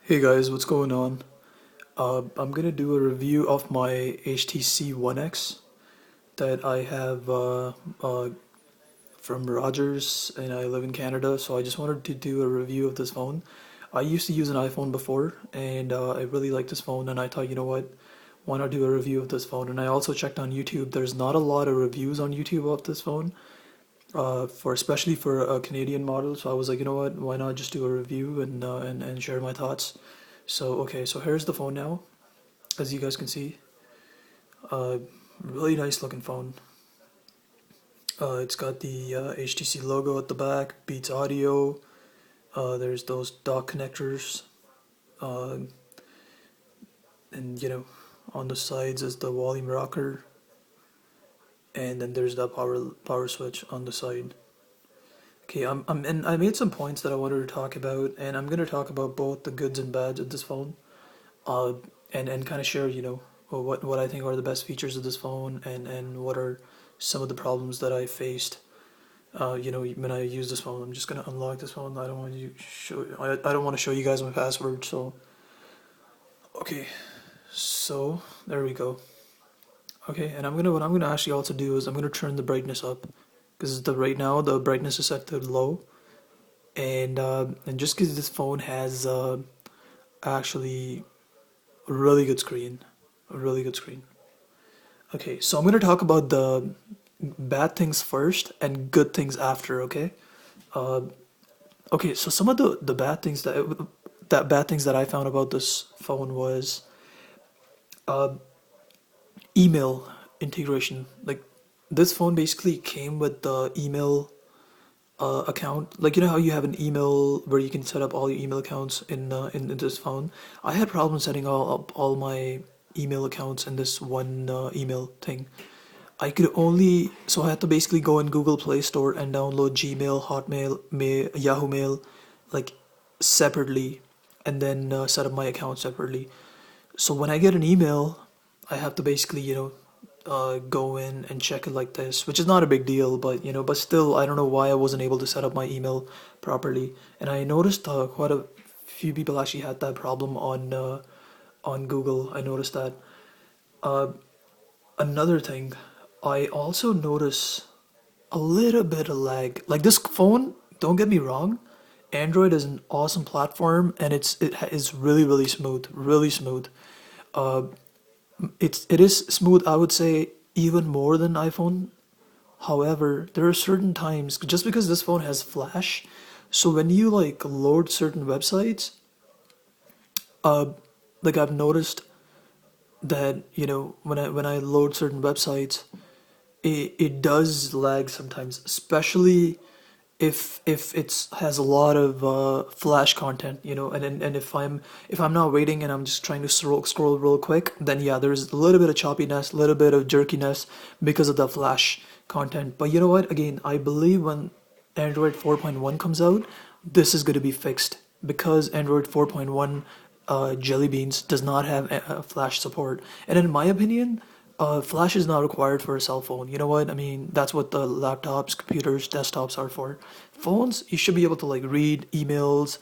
Hey guys, what's going on? I'm gonna do a review of my HTC One X that I have from Rogers, and I live in Canada, so I just wanted to do a review of this phone. I used to use an iPhone before, and I really like this phone, and I thought, you know what, why not do a review of this phone? And I also checked on YouTube. There's not a lot of reviews on YouTube of this phone, for especially for a Canadian model. So I was like, you know what, why not just do a review and share my thoughts. So okay, so here's the phone now, as you guys can see. Uh, Really nice looking phone. It's got the HTC logo at the back, Beats Audio. There's those dock connectors, uh, and on the sides is the volume rocker, and then there's that power switch on the side. Okay, and I made some points that I wanted to talk about, and I'm gonna talk about both the goods and bads of this phone. Uh, and kind of share, what I think are the best features of this phone, and what are some of the problems that I faced. When I use this phone. I'm just gonna unlock this phone. I don't want to show you guys my password. So okay, so there we go. Okay, and what I'm gonna actually also do is I'm gonna turn the brightness up, because right now the brightness is set to low, and just because this phone has actually a really good screen, a really good screen. Okay, so I'm gonna talk about the bad things first and good things after. Okay. Uh, okay. So some of the bad things that I found about this phone was uh, email integration. Like, this phone basically came with the email account. Like, you know how you have an email where you can set up all your email accounts in this phone. I had problems setting up all my email accounts in this one email thing. So I had to basically go in Google Play Store and download Gmail, Hotmail, Yahoo Mail, like, separately, and then set up my account separately. So when I get an email, I have to basically, go in and check it like this, which is not a big deal, but but still, I don't know why I wasn't able to set up my email properly. And I noticed quite a few people actually had that problem on Google. I noticed that. Uh, Another thing, I also notice a little bit of lag. Like, this phone, don't get me wrong, Android is an awesome platform, and it is really smooth, really smooth. Uh, it is smooth, I would say, even more than iPhone. However, there are certain times, just because this phone has Flash, so when you like load certain websites, uh, like, I've noticed that when I load certain websites, it does lag sometimes, especially if it's has a lot of flash content, and if I'm not waiting and I'm just trying to scroll real quick, then yeah, there's a little bit of choppiness, a little bit of jerkiness because of the flash content. But you know what? Again, I believe when Android 4.1 comes out, this is going to be fixed, because Android 4.1 Jelly Beans does not have flash support. And in my opinion, flash is not required for a cell phone. You know what? I mean, that's what the laptops, computers, desktops are for. Phones, you should be able to like read emails,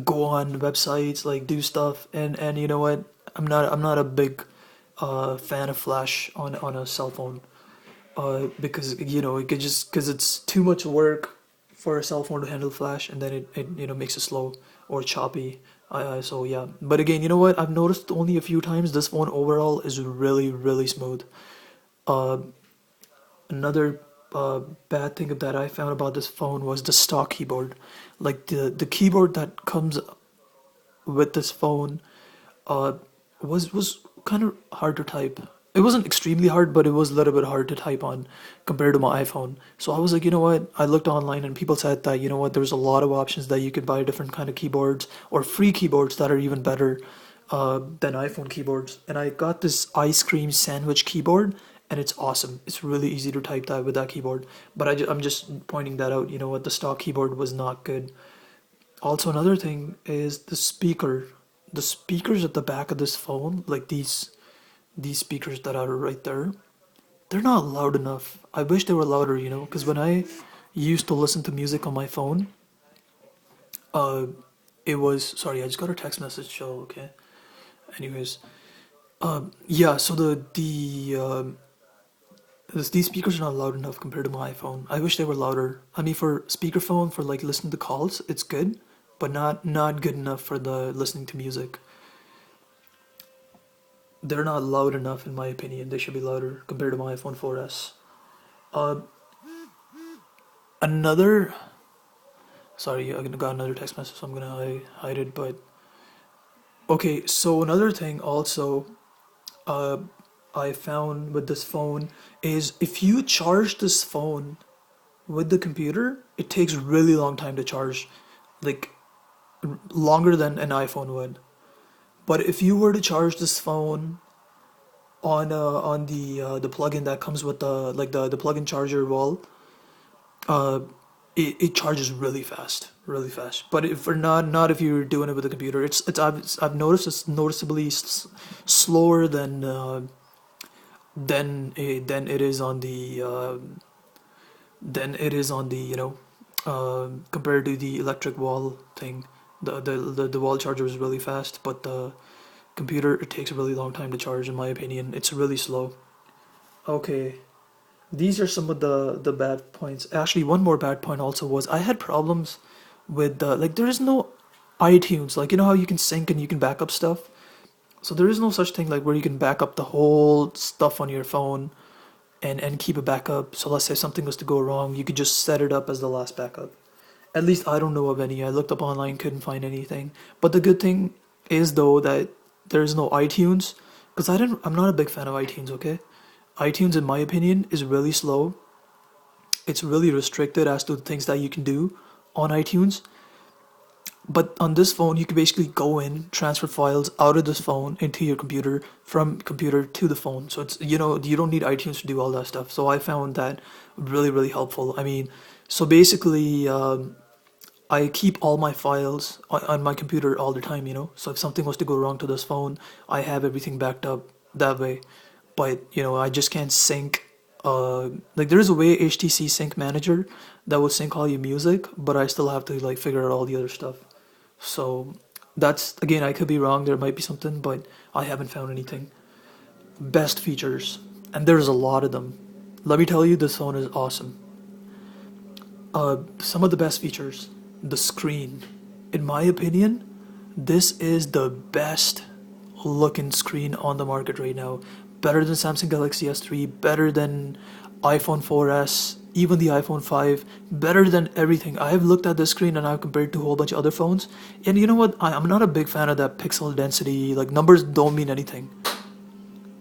go on websites, like do stuff. And you know what? I'm not a big fan of flash on a cell phone. Because it could just because it's too much work for a cell phone to handle flash, and then it makes it slow or choppy. So yeah, but again, you know what? I've noticed only a few times this phone overall is really smooth. Uh, Another bad thing that I found about this phone was the stock keyboard. Like, the keyboard that comes with this phone uh, was kind of hard to type. It wasn't extremely hard, but it was a little bit hard to type on compared to my iPhone. So I was like, you know what? I looked online and people said that, you know what, there's a lot of options that you could buy different kind of keyboards or free keyboards that are even better than iPhone keyboards. And I got this ice cream sandwich keyboard, and it's awesome. It's really easy to type that with that keyboard. But I'm just pointing that out. You know what? The stock keyboard was not good. Also, another thing is the speaker. The speakers at the back of this phone, like these speakers that are right there, they're not loud enough. I wish they were louder, because when I used to listen to music on my phone, uh, it was, sorry, I just got a text message, so okay. Anyways, yeah, so these speakers are not loud enough compared to my iPhone. I wish they were louder. I mean, for speakerphone, for like listening to calls, it's good, but not good enough for the listening to music. They're not loud enough in my opinion. They should be louder compared to my iPhone 4S. Uh, another, sorry, I got another text message, so I'm gonna hide it. But okay, so another thing also, uh, I found with this phone is if you charge this phone with the computer, it takes really long time to charge, like longer than an iPhone would. But if you were to charge this phone on the plugin that comes with the plug-in charger wall, uh, it charges really fast, really fast. But if for not if you're doing it with a computer, I've noticed it's noticeably slower than it is on the compared to the electric wall thing. The wall charger is really fast, but the computer, it takes a really long time to charge. In my opinion, it's really slow. Okay, these are some of the bad points. Actually, one more bad point also was I had problems with like there is no iTunes. Like you know how you can sync and you can back up stuff. So there is no such thing like where you can back up the whole stuff on your phone and keep a backup. So let's say something was to go wrong, you could just set it up as the last backup. At least I don't know of any. I looked up online, couldn't find anything. But the good thing is though that there is no iTunes because I'm not a big fan of iTunes, okay? iTunes in my opinion is really slow. It's really restricted as to the things that you can do on iTunes. But on this phone, you can basically go in, transfer files out of this phone into your computer, from computer to the phone. So it's, you don't need iTunes to do all that stuff. So I found that really, really helpful. I mean, so basically, I keep all my files on my computer all the time. So if something was to go wrong to this phone, I have everything backed up that way. But, I just can't sync. Like there is a way HTC Sync Manager that would sync all your music, but I still have to like figure out all the other stuff. So that's again, I could be wrong. There might be something, but I haven't found anything. Best features, and there's a lot of them. Let me tell you, this phone is awesome. Some of the best features, the screen. In my opinion, this is the best looking screen on the market right now. Better than Samsung Galaxy S3, better than iPhone 4S, even the iPhone 5, better than everything. I have looked at this screen and I've compared to a whole bunch of other phones. And you know what? I'm not a big fan of that pixel density. Like numbers don't mean anything.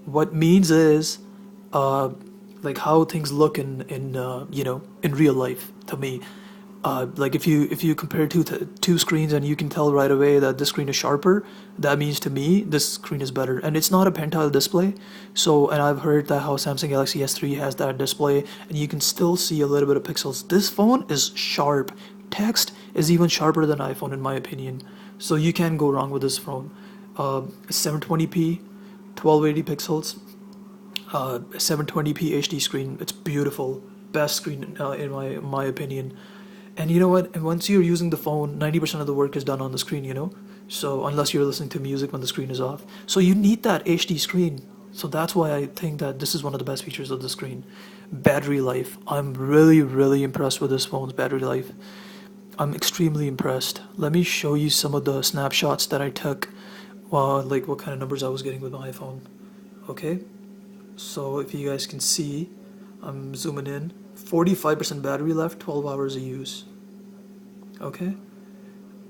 What means is, uh, like how things look in real life to me. Like if you compare two screens and you can tell right away that this screen is sharper, that means to me this screen is better. And it's not a pentile display. So, and I've heard that how Samsung Galaxy S3 has that display and you can still see a little bit of pixels. This phone is sharp. Text is even sharper than iPhone in my opinion. So you can't go wrong with this phone. 720p, 1280 pixels, 720p HD screen. It's beautiful. Best screen in my opinion. And you know what? And once you're using the phone, 90% of the work is done on the screen. So unless you're listening to music when the screen is off. So you need that HD screen. So that's why I think that this is one of the best features of the screen. Battery life. I'm really, really impressed with this phone's battery life. I'm extremely impressed. Let me show you some of the snapshots that I took, like what kind of numbers I was getting with my iPhone. Okay? So if you guys can see, I'm zooming in. 45% battery left, 12 hours of use. Okay?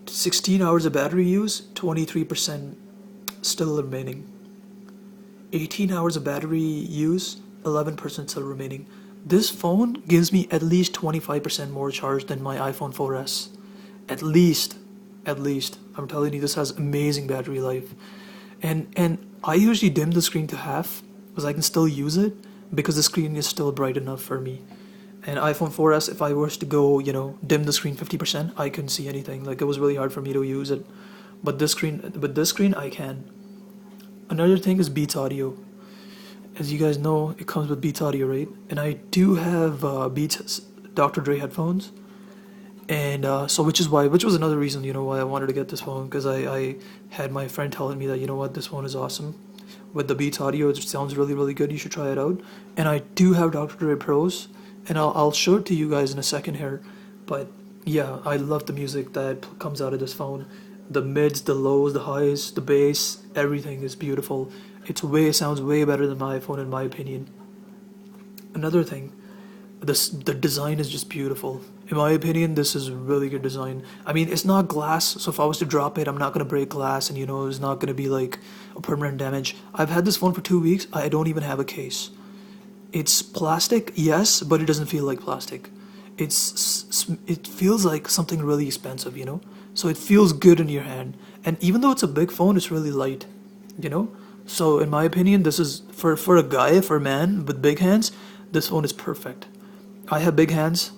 16 hours of battery use, 23% still remaining. 18 hours of battery use, 11% still remaining. This phone gives me at least 25% more charge than my iPhone 4S. At least. I'm telling you, this has amazing battery life. And I usually dim the screen to half because I can still use it because the screen is still bright enough for me. And iPhone 4S, if I was to go, dim the screen 50%, I couldn't see anything. Like it was really hard for me to use it. But this screen, I can. Another thing is Beats Audio. As you guys know, it comes with Beats Audio, right? And I do have Beats Dr. Dre headphones, And so which was another reason, why I wanted to get this phone, because I had my friend telling me that, what, this phone is awesome. With the Beats audio, it sounds really, really good. You should try it out. And I do have Dr. Dre Pros, and I'll show it to you guys in a second here. But yeah, I love the music that comes out of this phone. The mids, the lows, the highs, the bass, everything is beautiful. It sounds way better than my iPhone in my opinion. Another thing, the design is just beautiful. In my opinion, this is a really good design. I mean, it's not glass, so if I was to drop it, I'm not gonna break glass, and it's not gonna be like a permanent damage. I've had this phone for 2 weeks. I don't even have a case. It's plastic, yes, but it doesn't feel like plastic. It feels like something really expensive. So it feels good in your hand. And even though it's a big phone, it's really light, you know? So in my opinion, this is for a guy, for a man with big hands, this phone is perfect. I have big hands.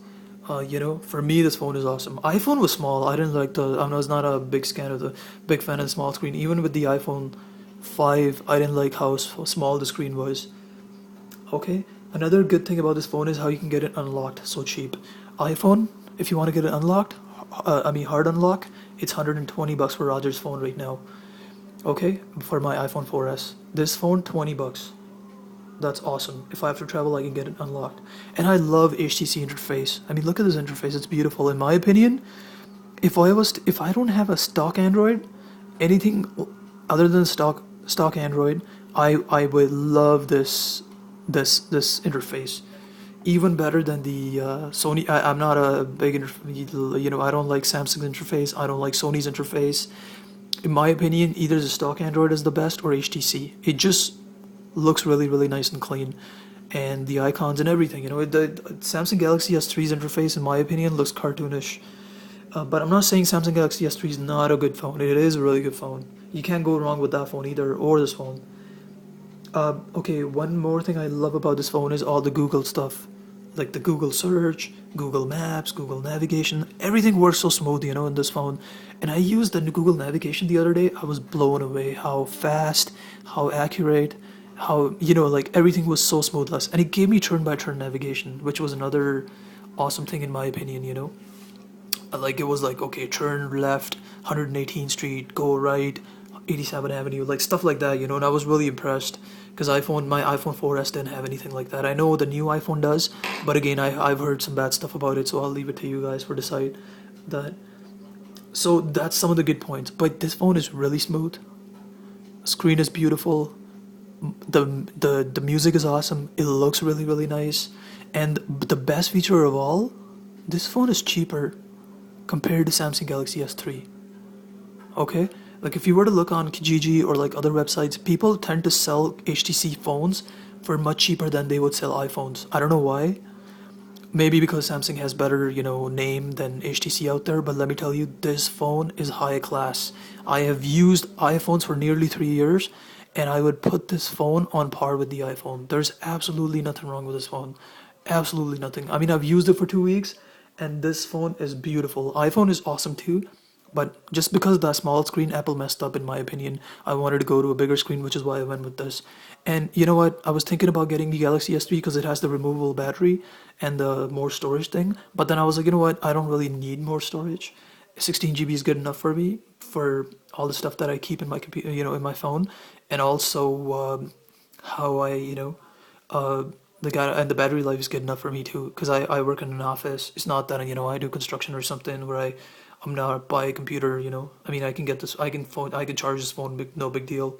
For me, this phone is awesome. iPhone was small. I didn't like I was not a big fan of the small screen. Even with the iPhone 5, I didn't like how small the screen was. Okay. Another good thing about this phone is how you can get it unlocked so cheap. iPhone, if you want to get it unlocked, hard unlock, it's $120 for Roger's phone right now. Okay, for my iPhone 4S. This phone, $20. That's awesome. If I have to travel, I can get it unlocked. And I love HTC interface. I mean, look at this interface. It's beautiful. In my opinion, if I don't have a stock Android, anything other than stock Android, I would love this interface. Even better than the Sony. I'm not a big I don't like Samsung's interface. I don't like Sony's interface. In my opinion, either the stock Android is the best or HTC. It just looks really, really nice and clean, and the icons and everything. The Samsung Galaxy S3's interface, in my opinion, looks cartoonish. But I'm not saying Samsung Galaxy S3 is not a good phone. It is a really good phone. You can't go wrong with that phone either, or this phone. Okay, one more thing I love about this phone is all the Google stuff, like the Google search, Google Maps, Google navigation. Everything works so smooth, in this phone. And I used the Google navigation the other day. I was blown away how fast, how accurate, how like everything was so smoothless, and it gave me turn-by-turn navigation, which was another awesome thing in my opinion. Like it was like, okay, turn left 118th Street, go right 87th Avenue, like stuff like that, and I was really impressed because my iPhone 4S didn't have anything like that. I know the new iPhone does, but again, I've heard some bad stuff about it, so I'll leave it to you guys for decide that. So that's some of the good points, but this phone is really smooth. Screen is beautiful. The music is awesome. It looks really, really nice. And the best feature of all, this phone is cheaper compared to Samsung Galaxy S3. Okay? Like if you were to look on Kijiji or like other websites, people tend to sell HTC phones for much cheaper than they would sell iPhones. I don't know why. Maybe because Samsung has better, name than HTC out there, but let me tell you, this phone is high class. I have used iPhones for nearly 3 years, and I would put this phone on par with the iPhone. There's absolutely nothing wrong with this phone. Absolutely nothing. I mean, I've used it for 2 weeks, and this phone is beautiful. iPhone is awesome too, but just because of that small screen, Apple messed up in my opinion. I wanted to go to a bigger screen, which is why I went with this. And you know what? I was thinking about getting the Galaxy S3 because it has the removable battery and the more storage thing. But then I was like, you know what? I don't really need more storage. 16 GB is good enough for me for all the stuff that I keep in my computer, in my phone, and also how the battery life is good enough for me too, because I work in an office. It's not that I do construction or something where I'm not by a computer. I mean, I can get this. I can charge this phone. No big deal.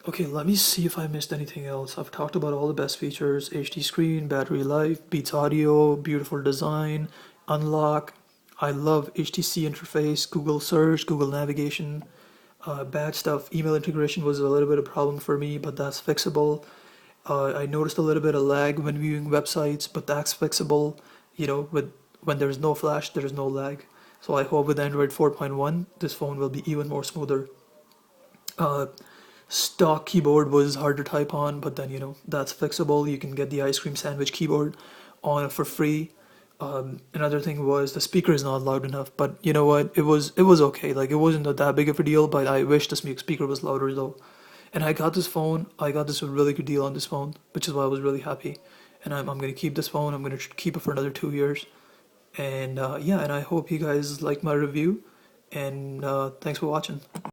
Okay, let me see if I missed anything else. I've talked about all the best features: HD screen, battery life, Beats audio, beautiful design, unlock. I love HTC interface, Google search, Google navigation. Bad stuff. Email integration was a little bit of a problem for me, but that's fixable. I noticed a little bit of lag when viewing websites, but that's fixable. When there's no flash, there's no lag. So I hope with Android 4.1, this phone will be even more smoother. Stock keyboard was hard to type on, but then that's fixable. You can get the ice cream sandwich keyboard on for free. Another thing was the speaker is not loud enough, but you know what? It was okay. Like it wasn't that big of a deal, but I wish the speaker was louder though. And I got this a really good deal on this phone, which is why I was really happy. And I'm gonna keep this phone. I'm gonna keep it for another 2 years. And yeah, and I hope you guys like my review. And thanks for watching.